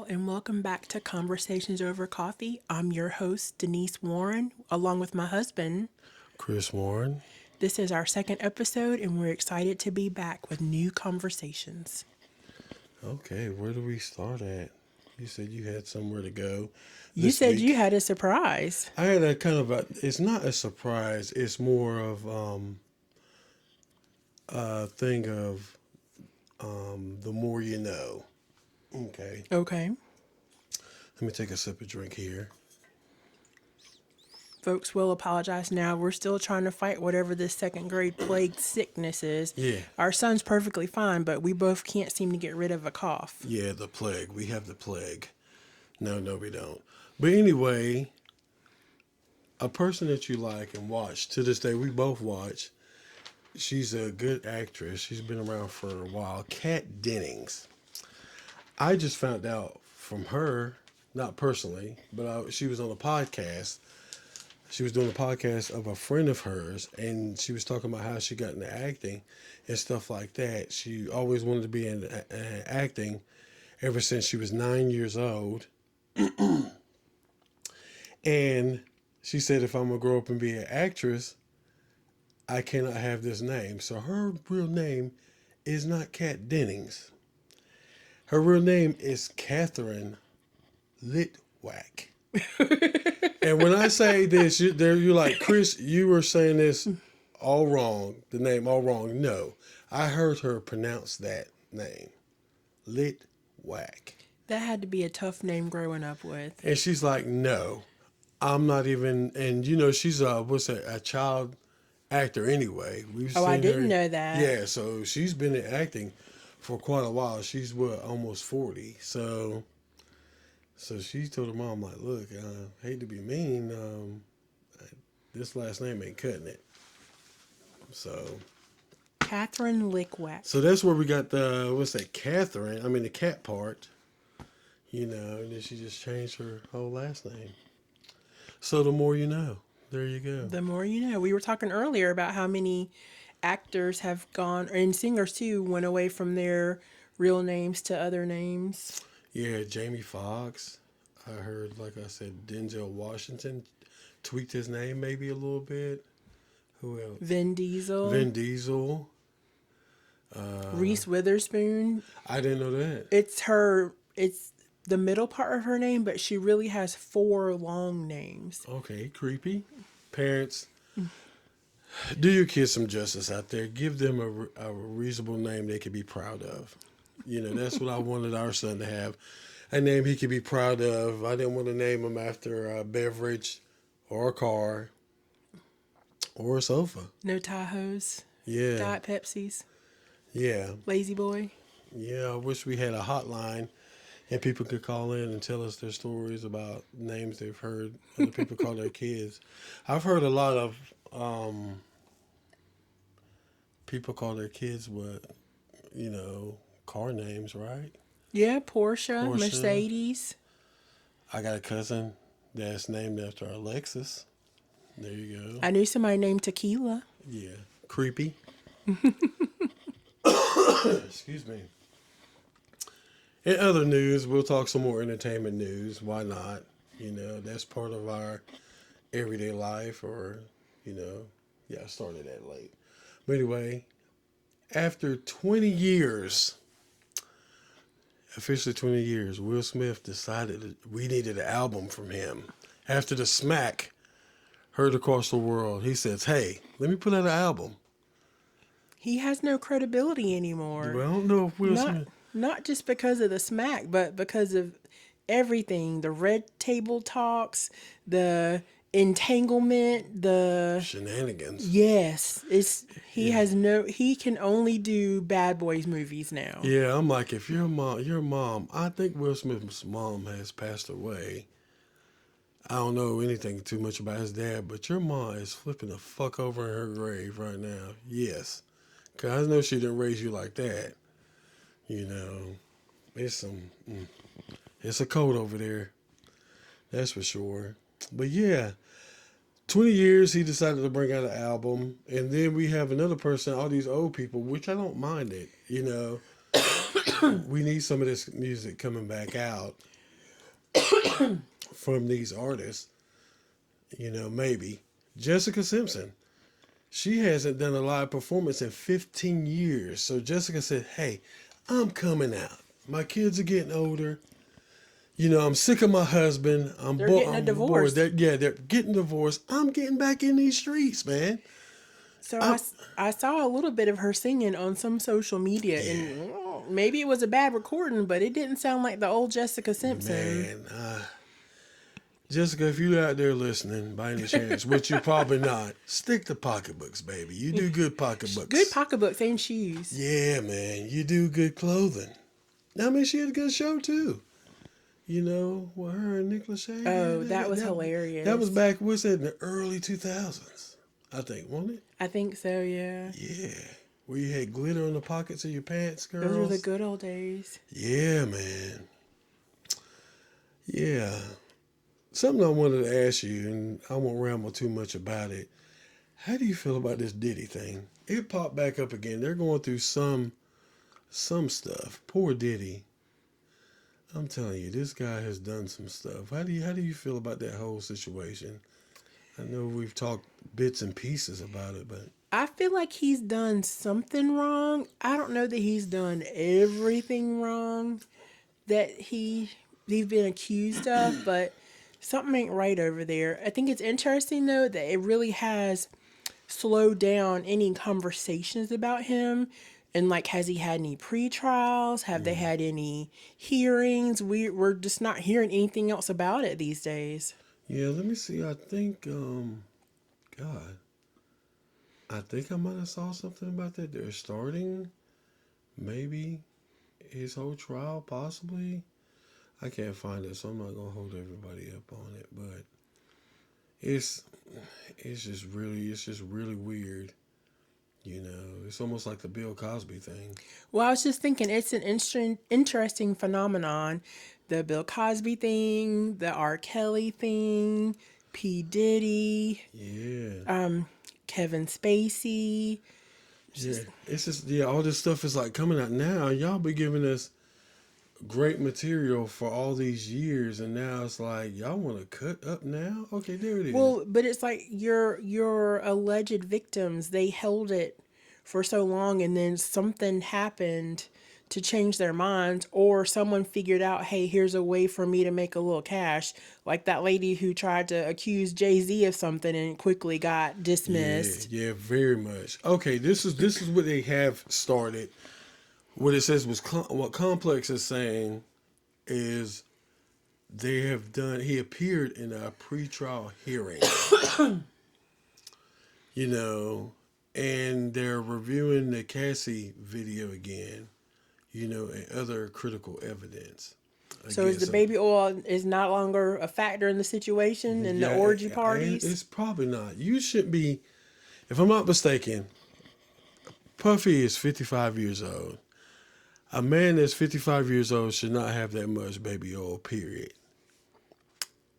and welcome back to Conversations Over Coffee. I'm your host, Denise Warren, along with my husband. Chris Warren. This is our second episode, and we're excited to be back with new conversations. Okay, where do we start at? You said you had somewhere to go You this said you week. had a surprise. I had a kind of it's not a surprise, it's more of a thing of the more you know. Okay, Okay. let me take a sip of drink here. Folks will apologize now. We're still trying to fight whatever this second grade plague sickness is. Yeah, Our son's perfectly fine, but we both can't seem to get rid of a cough. yeah, the plague. We have the plague. No, we don't. But anyway, a person that you like and watch, to this day, we both watch. She's a good actress. She's been around for a while. Kat Dennings. I just found out from her, not personally, but she was on a podcast. She was doing a podcast of a friend of hers, and she was talking about how she got into acting and stuff like that. She always wanted to be in acting ever since she was 9 years old. And she said, if I'm going to grow up and be an actress, I cannot have this name. So her real name is not Kat Dennings. Her real name is Catherine Litwack. And when I say this, you're like, Chris, you were saying this all wrong, the name all wrong. No, I heard her pronounce that name, Litwack. That had to be a tough name growing up with. And she's like, no, I'm not even, and she's a child actor anyway. We've Oh, I seen didn't her. know that. Yeah, so she's been in acting for quite a while. She's almost 40. So she told her mom, like, look, I hate to be mean, this last name ain't cutting it. So Catherine Lickwack. so that's where we got Catherine, the cat part, and then she just changed her whole last name. So the more you know. There you go. The more you know. We were talking earlier about how many actors have gone, and singers too, went away from their real names to other names. Yeah, Jamie Foxx. I heard, like I said, Denzel Washington tweaked his name maybe a little bit. Who else? Vin Diesel. Vin Diesel. Reese Witherspoon. I didn't know that. It's the middle part of her name, but she really has four long names. Okay, creepy. Parents, do your kids some justice out there. Give them a reasonable name they can be proud of. That's what I wanted our son to have. A name he could be proud of. I didn't want to name him after a beverage or a car or a sofa. No Tahoes. Yeah. Diet Pepsis. Yeah. Lazy Boy. Yeah, I wish we had a hotline and people could call in and tell us their stories about names they've heard other people call their kids. I've heard a lot of people call their kids car names, right? Yeah, Porsche. Porsche. Mercedes. I got a cousin that's named after Alexis. There you go. I knew somebody named Tequila. Yeah. Creepy. Excuse me. In other news, we'll talk some more entertainment news. Why not? That's part of our everyday life, or, I started that late. But anyway, after 20 years, officially 20 years, Will Smith decided that we needed an album from him. After the smack heard across the world, he says, hey, let me put out an album. He has no credibility anymore. Well, I don't know if Will Smith... Not just because of the smack, but because of everything. The red table talks, the entanglement, the shenanigans. Yes. He can only do Bad Boys movies now. Yeah, I'm like, if your mom, I think Will Smith's mom has passed away. I don't know anything too much about his dad, but your mom is flipping the fuck over in her grave right now. Yes. Because I know she didn't raise you like that. It's a code over there. That's for sure. But yeah, 20 years he decided to bring out an album. And then we have another person, all these old people, which I don't mind it. We need some of this music coming back out. from these artists. Maybe Jessica Simpson. She hasn't done a live performance in 15 years. So Jessica said, "Hey, I'm coming out. My kids are getting older. I'm sick of my husband. They're getting a I'm bored. divorce. They're getting divorced. I'm getting back in these streets, man. So I'm I saw a little bit of her singing on some social media, yeah, and maybe it was a bad recording, but it didn't sound like the old Jessica Simpson. man. Jessica, if you're out there listening by any chance, which you're probably not, stick to pocketbooks, baby. You do good Good pocketbooks. pocketbooks and shoes. Yeah, man. You do good clothing. I mean, she had a good show too. With her and Nick Lachey. Oh, Man, that was that was hilarious. back, what's that, in the early 2000s, I think, wasn't it? I think so, yeah. Yeah. Where you had glitter on the pockets of your pants, Those were the girls. good old days. Yeah, man. Yeah. Something I wanted to ask you, and I won't ramble too much about it. How do you feel about this Diddy thing? It popped back up again. They're going through some stuff. Poor Diddy. I'm telling you, this guy has done some stuff. How do you feel about that whole situation? I know we've talked bits and pieces about it, but I feel like he's done something wrong. I don't know that he's done everything wrong that he's been accused of, but something ain't right over there. I think it's interesting though that it really has slowed down any conversations about him. And like, has he had any pre-trials? Have they had any hearings? We're just not hearing anything else about it these days. yeah, let me see. God, I think I might have saw something about that. They're starting maybe his whole trial, possibly. I can't find it, so I'm not gonna hold everybody up on it. But it's it's just really weird. It's almost like the Bill Cosby thing. Well, I was just thinking it's an interesting phenomenon. The Bill Cosby thing, the R. Kelly thing, P. Diddy, Yeah, Kevin Spacey. It's yeah. just, It's just all this stuff is like coming out now. Y'all be giving us great material for all these years, and now it's like y'all want to cut up now. Okay, there it is. well, but it's like your alleged victims, they held it for so long and then something happened to change their minds, or someone figured out, hey, here's a way for me to make a little cash, like that lady who tried to accuse Jay-Z of something and quickly got Yeah, dismissed. yeah, very much. Okay, this is what they have started. What it says was what Complex is saying is they have done. He appeared in a pretrial hearing, you know, and they're reviewing the Cassie video again, and other critical evidence So is the against him. baby oil is not longer a factor in the situation and the Yeah, orgy parties? it's probably not. You should be, if I'm not mistaken. Puffy is 55 years old. A man that's 55 years old should not have that much baby oil, period.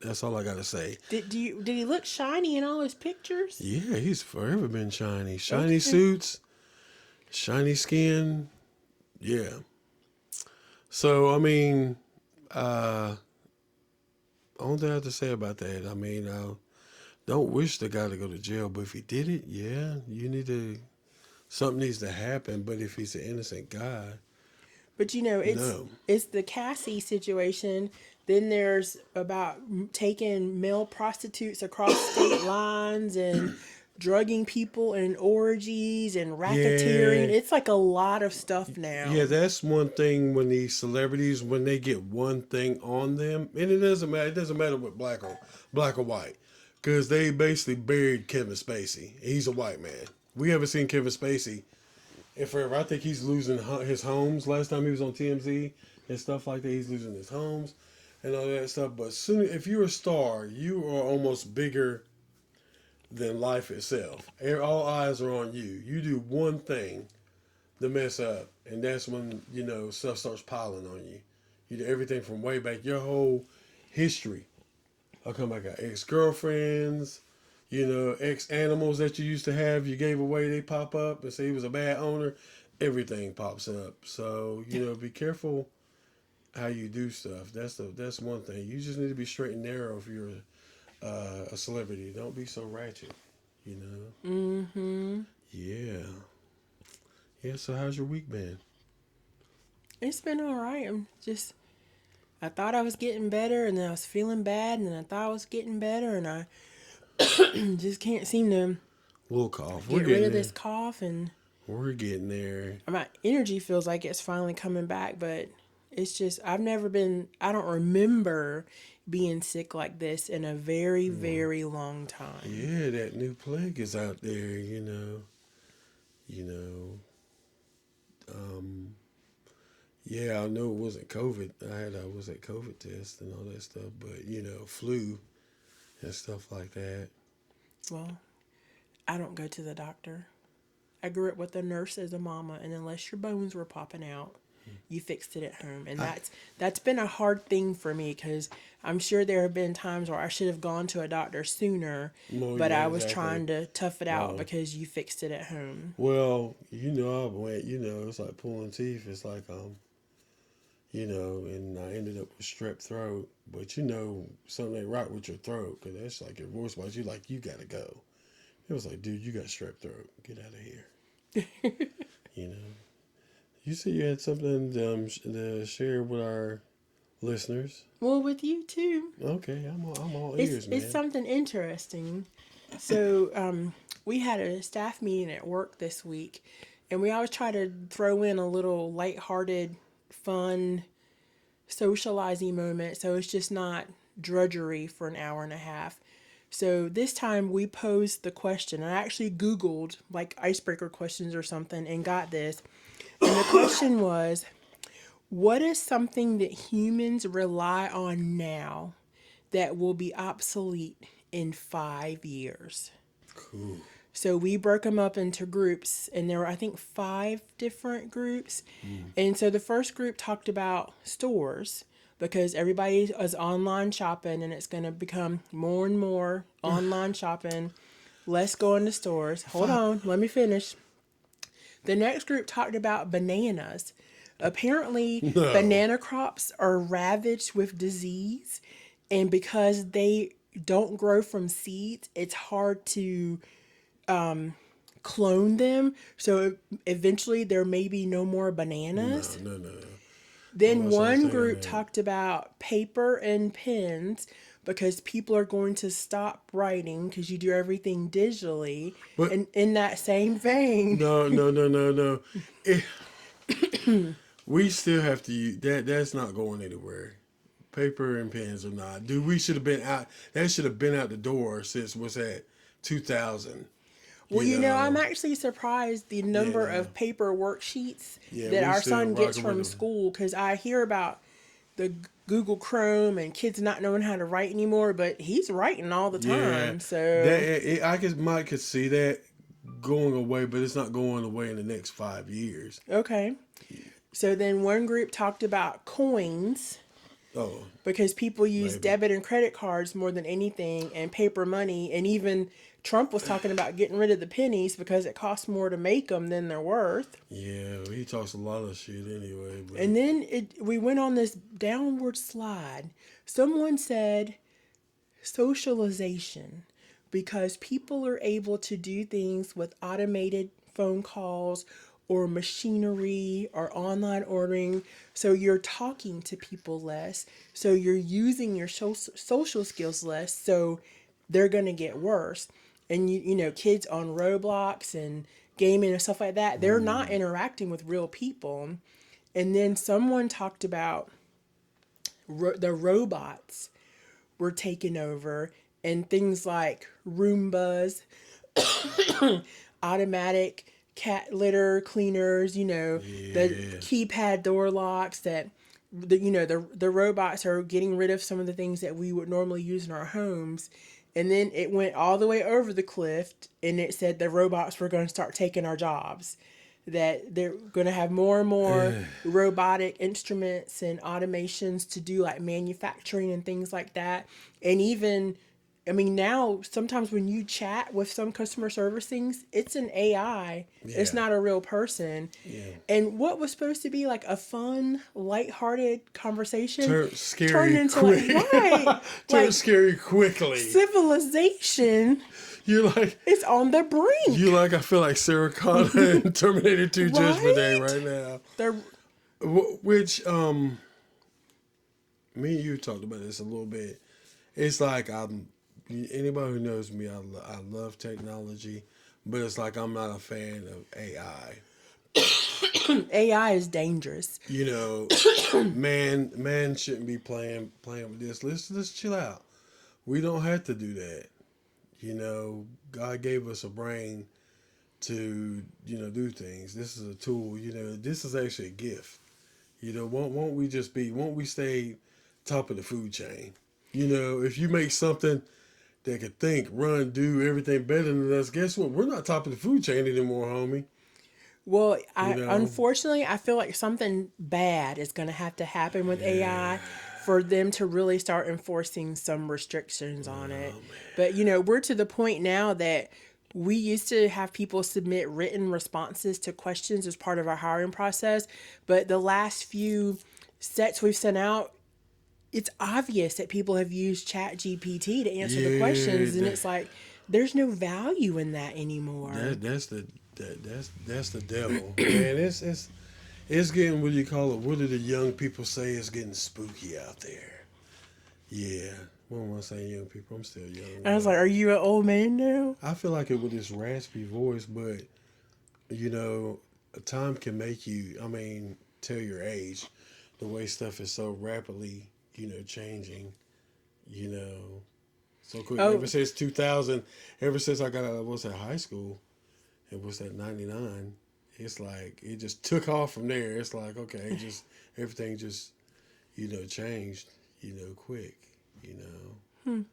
That's all I got to say. Did he look shiny in all his pictures? Yeah, he's forever been shiny. Shiny Okay. suits, shiny skin. Yeah. So, I mean, only thing I have to say about that, I mean, don't wish the guy to go to jail, but if he did it, yeah, something needs to happen. But if he's an innocent guy, But no. it's the Cassie situation. Then there's about taking male prostitutes across state lines and drugging people in orgies and racketeering. Yeah, It's like a lot of stuff yeah, now. that's one thing when these celebrities when they get one thing on them, and it doesn't matter. It doesn't matter what black or white, because they basically buried Kevin Spacey. He's a white man. We haven't seen Kevin Spacey in forever. I think he's losing his homes. Last time he was on TMZ and stuff like that, he's losing his homes and all that stuff. But soon, if you're a star, you are almost bigger than life itself. All eyes are on you. You do one thing to mess up, and that's when stuff starts piling on you. You do everything from way back, your whole history. I'll come back out. Ex girlfriends, ex animals that you used to have, you gave away, they pop up and say he was a bad owner. Everything pops up. So be careful how you do stuff. That's one thing. You just need to be straight and narrow if you're a celebrity. Don't be so ratchet. You know. Mm-hmm. Yeah. Yeah. So how's your week been? It's been all right. I thought I was getting better, and then I was feeling bad, and then I thought I was getting better, and I just can't seem to Little cough. We're get rid getting of this there. cough. And We're getting there. my energy feels like it's finally coming back, but it's just, I don't remember being sick like this in a very, very long time. Yeah, that new plague is out there. You know. Um, yeah, I know it wasn't COVID. I was at COVID test and all that stuff, but flu and stuff like that. Well, I don't go to the doctor. I grew up with a nurse as a mama, and unless your bones were popping out, you fixed it at home. And I, that's been a hard thing for me, because I'm sure there have been times where I should have gone to a doctor sooner, well, but yeah, I was exactly. trying to tough it out Well, because you fixed it at home. well, I went. It's like pulling teeth. It's like and I ended up with strep throat. But something ain't right with your throat, because that's like your voice was. You gotta go. It was like, dude, you got strep throat. Get out of here. You know. You said you had something to share with our listeners. Well, with you too. Okay, I'm all It's ears, it's man. something interesting. So, we had a staff meeting at work this week, and we always try to throw in a little lighthearted, fun, socializing moment, so it's just not drudgery for an hour and a half. So this time we posed the question. I actually Googled like icebreaker questions or something and got this. And the question was, what is something that humans rely on now that will be obsolete in 5 years? Cool. So we broke them up into groups, and there were, I think, five different groups. And so the first group talked about stores, because everybody is online shopping, and it's going to become more and more online shopping, less going to stores. Hold Fuck. on, let me finish. The next group talked about bananas. Apparently, No. banana crops are ravaged with disease, and because they don't grow from seeds, it's hard to clone them. So eventually, there may be no more No, bananas. no, no, no. I'm Then not trying to one say group that. talked about paper and pens, because people are going to stop writing because you do everything digitally. But And in that same vein, no, no, no, no, no. It, we still have to use that. That's not going anywhere. Paper and pens are not. Dude, we should have been out. That should have been out the door since what's that? 2000. well, You I'm know. actually surprised the You number know. of paper worksheets Yeah, that we our still son gets rocking with from them. school, because I hear about the Google Chrome and kids not knowing how to write anymore, but he's writing all the Yeah, time. So, Mike could see that going away, but it's not going away in the next 5 years. okay. So then one group talked about coins, Oh, because people use maybe. debit and credit cards more than anything, and paper money. And even Trump was talking about getting rid of the pennies because it costs more to make them than they're worth. Yeah, he talks a lot of shit anyway, but And then we went on this downward slide. Someone said socialization, because people are able to do things with automated phone calls or machinery or online ordering. So you're talking to people less. So you're using your social skills less. So they're going to get worse. And kids on Roblox and gaming and stuff like that, they're not interacting with real people. And then someone talked about the robots were taken over, and things like Roombas, automatic cat litter cleaners, the yeah, keypad door locks, that the robots are getting rid of some of the things that we would normally use in our homes. And then it went all the way over the cliff, and it said the robots were going to start taking our jobs, that they're going to have more and more robotic instruments and automations to do like manufacturing and things like that. And even I mean, now sometimes when you chat with some customer service things, it's an AI. It's Yeah. not a real person. Yeah. And what was supposed to be like a fun, lighthearted conversation Turn turned scary into like, quick. right, Turn like scary quickly. civilization You're like, is on the brink, I feel like Sarah Connor in Terminator 2 Judgment Day right? right now. They're Which, me and you talked about this a little bit. It's like anybody who knows me, I love technology, but it's like I'm not a fan of AI. AI is dangerous. You know, man shouldn't be playing with this. Let's chill out. We don't have to do that. You know, God gave us a brain to do things. This is a tool. You know, this is actually a gift. You know, won't we stay top of the food chain? You know, if you make something that could think, run, do everything better than us, guess what? We're not top of the food chain anymore, homie. Well, You I know? unfortunately I feel like something bad is going to have to happen with Yeah. AI for them to really start enforcing some restrictions on it. Oh man. But we're to the point now that we used to have people submit written responses to questions as part of our hiring process, but the last few sets we've sent out, it's obvious that people have used Chat GPT to answer the Yeah. questions, and it's like there's no value in that anymore. That that's the that's the devil, man. It's getting, what do you call it? What do the young people say? It's getting spooky out there. Yeah. What am I saying, young people? I'm still young. I was like, But are you an old man now? I feel like it with this raspy voice, but you know, time can make you. I mean, tell your age. The way stuff is so rapidly, changing. You know, so quick. Ever Oh, since 2000, ever since I got out of high school, it was at 99. It's like it just took off from there. It's like, okay, just everything just changed, quick, you know.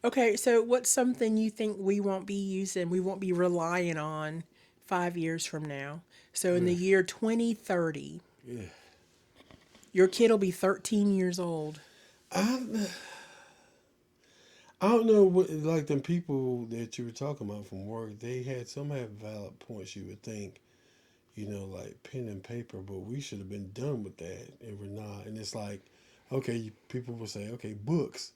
okay. So, what's something you think we won't be using, we won't be relying on 5 years from now? So, in the Yeah. year 2030, Yeah. your kid will be 13 years old. I I don't know what, like, them people that you were talking about from work. Some had valid points. You would think, like pen and paper, but we should have been done with that, and we're not. And it's like, okay, people will say, okay, books.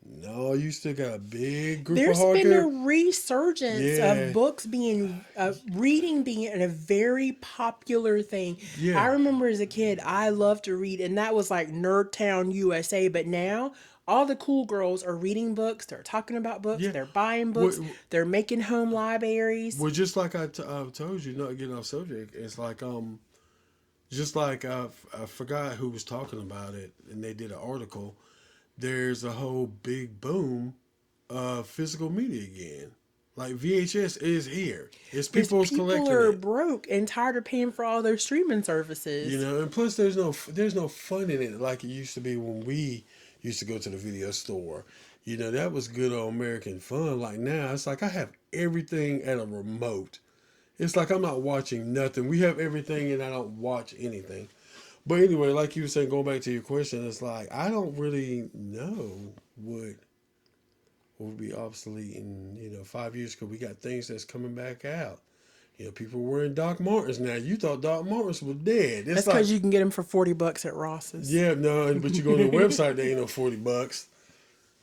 No, you still got a big group of There's been a hardcore. resurgence of Yeah, books being, reading being a very popular thing. I yeah, remember as a kid, I loved to read, and that was like Nerd Town USA. But now, all the cool girls are reading books, they're talking about books, yeah. they're buying What, books, they're making home libraries. well, just like I told you, not getting off subject. It's like just like I forgot who was talking about it, and they did an article. There's a whole big boom of physical media again. Like VHS is here. It's Because people's people collecting are it. broke and tired of paying for all their streaming services. And plus there's no fun in it like it used to be when we used to go to the video store. That was good old American fun. Like now, it's like I have everything at a remote. It's like I'm not watching nothing. We have everything and I don't watch anything. But anyway, like you were saying, going back to your question, it's like I don't really know what would be obsolete in 5 years, because we got things that's coming back out. People wearing Doc Martens now. You thought Doc Martens was dead. It's That's like, because you can get them for $40 at Ross's. yeah, no, but you go to the website, they ain't no $40.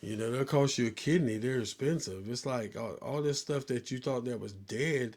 They'll cost you a kidney. They're expensive. It's like all this stuff that you thought that was dead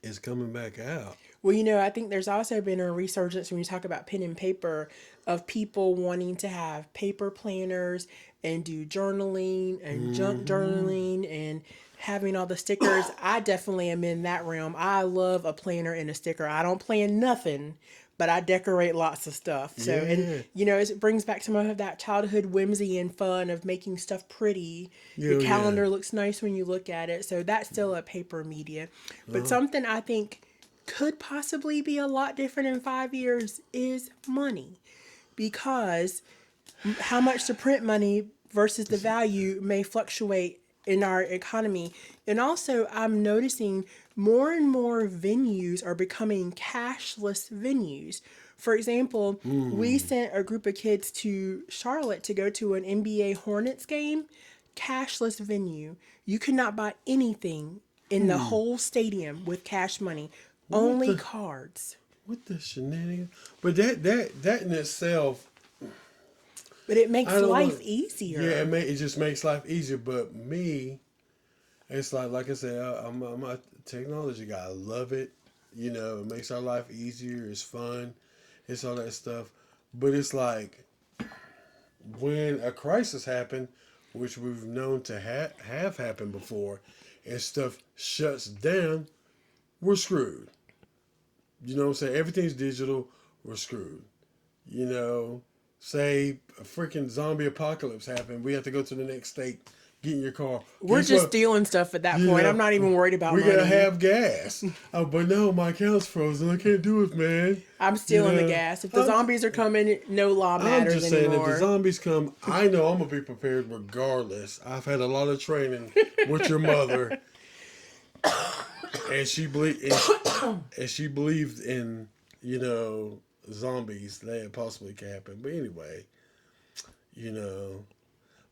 is coming back out. Well, I think there's also been a resurgence when you talk about pen and paper of people wanting to have paper planners and do journaling and junk Hmm. journaling and having all the stickers. I definitely am in that realm. I love a planner and a sticker. I don't plan nothing, but I decorate lots of stuff. So, and Yeah. it brings back some of that childhood whimsy and fun of making stuff pretty. Your Yeah, yeah. calendar looks nice when you look at it. So that's still a paper media. But Uh, something I think could possibly be a lot different in 5 years is money, because how much to print money versus the value may fluctuate in our economy. And also, I'm noticing more and more venues are becoming cashless venues. For example, we mm, sent a group of kids to Charlotte to go to an NBA Hornets game. cashless venue. You could not buy anything in the whole stadium with cash money. What Only the cards. what the shenanigans? But that in itself, But it I makes don't know. life Yeah, easier. it just makes life easier. But me, it's like I said, I'm a technology guy. I love it. You know, it makes our life easier. It's fun. It's all that stuff. But it's like when a crisis happened, which we've known to have happened before, and stuff shuts down, we're screwed. You know what I'm saying? Everything's digital. We're screwed. You know, say a freaking zombie apocalypse happened, we have to go to the next state, get in your car. We're Guess just what? stealing stuff at that You point. know, I'm not even worried about we gotta money. have gas. Oh, but no, my account's frozen. I can't do it, man. I'm You stealing the know, gas. If the I'm zombies are coming, no law I'm matters just saying, if the anymore. zombies come, I know I'm gonna be prepared regardless. I've had a lot of training with your mother, and she believed in zombies that possibly can happen. But anyway, you know.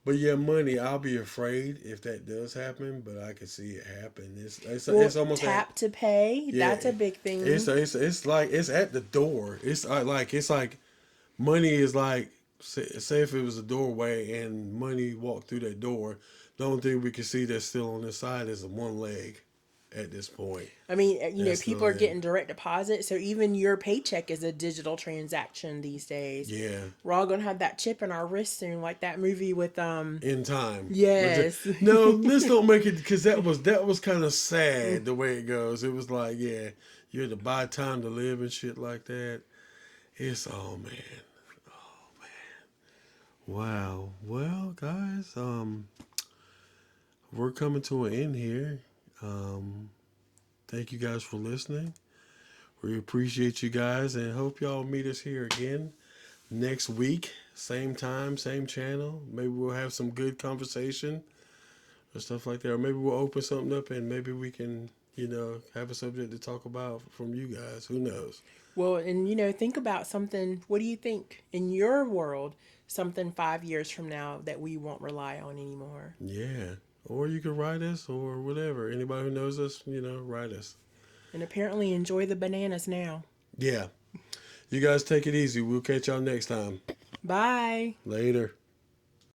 But yeah, money. I'll be afraid if that does happen, but I can see it happen. Well, It's almost at tap to pay, yeah. that's a big It's thing. it's like it's at the door. It's like money is like say if it was a doorway and money walked through that door, the only thing we can see that's still on this side is one leg. At this point, I mean, that's the people are leg. getting direct deposit, so even your paycheck is a digital transaction these days. Yeah, We're all gonna have that chip in our wrist soon, like that movie with in time. Yes. No, let's don't make it because that was kind of sad the way it goes. It was like, yeah, you had to buy time to live and shit like that. It's oh man, wow. Well, guys, we're coming to an end here. Um, thank you guys for listening. We appreciate you guys and hope y'all meet us here again next week. Same time, same channel. Maybe we'll have some good conversation or stuff like that. Or maybe we'll open something up and maybe we can, have a subject to talk about from you guys. Who knows? Well, and think about something. What do you think in your world? Something 5 years from now that we won't rely on anymore. Yeah. Or you can write us or whatever. Anybody who knows us, write us. And apparently, enjoy the bananas now. Yeah. You guys take it easy. We'll catch y'all next time. Bye. Later.